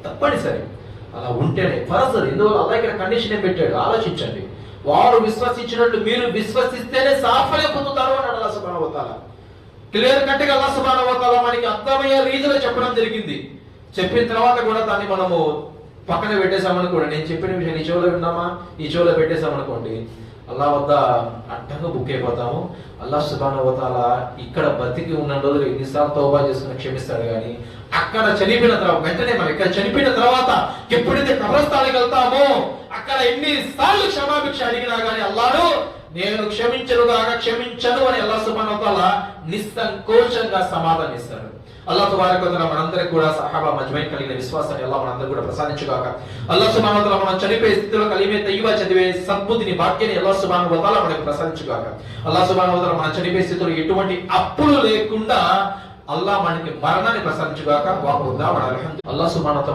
తప్పనిసరి. అలా ఉంటేనే ఫరజర్. ఎందువల్ల అల్లాహ్ ఇక్కడ కండిషన్ ఏం పెట్టాడు ఆలోచించండి. వారు విశ్వసించినట్లు మీరు విశ్వసిస్తేనే సాఫల్యం పొందుతారు అన్నాడు అల్లాహ్ సుబ్హానహు వ తఆలా. క్లియర్ కట్ గా అల్లాహ్ సుబ్హానహు వ తఆలా మనకి అర్థమయ్యే రీతిలో చెప్పడం జరిగింది. చెప్పిన తర్వాత కూడా దాన్ని మనము పక్కన పెట్టేసామనుకోండి, నేను చెప్పిన విషయం ఈ చెవులో విన్నామా, ఈ చెవులో పెట్టేసామనుకోండి, అల్లాహ్ వద్ద అడ్డంగా బుక్ అయిపోతాము. అల్లాహ్ సుబ్హానహు వ తఆలా ఇక్కడ బతికి ఉన్న రోజులు ఎన్నిసార్లు తౌబా చేసుకుని క్షమిస్తాడు, కానీ అక్కడ చనిపోయిన తర్వాత వెంటనే మనం ఇక్కడ చనిపోయిన తర్వాత ఎప్పుడైతే కబ్రస్థానానికి వెళ్తామో అక్కడ ఎన్నిసార్లు క్షమాభిక్ష అడిగినా కానీ అల్లాహ్ నేను క్షమించను అని అల్లాహ్ సుబ్హానహు వ తఆలా నిస్సంకోచంగా సమాధానం ఇస్తాడు. అల్లాహ్ తబారక వ తఆలా మనందరికీ కూడా సహాబా మజ్మైన్ కలిగిన విశ్వాసాన్ని అల్లాహ్ మనందరికీ కూడా ప్రసాదించుగాక. అల్లాహ్ సుబ్హానహు వ తఆలా మనం చనిపోయే స్థితిలో కలిమే తయ్యిబా చదివే సద్బుద్ధిని భాగ్యాన్ని అల్లాహ్ సుబ్హానహు వ తఆలా మనకు ప్రసాదించుగాక. అల్లాహ్ సుబ్హానహు వ తఆలా మనం చనిపోయే స్థితిలో ఎటువంటి అప్పులు లేకుండా అల్లాహ్ మనకి మరణాన్ని ప్రసాదించుగాక. అల్లాహ్ సుబ్హానహు వ తఆలా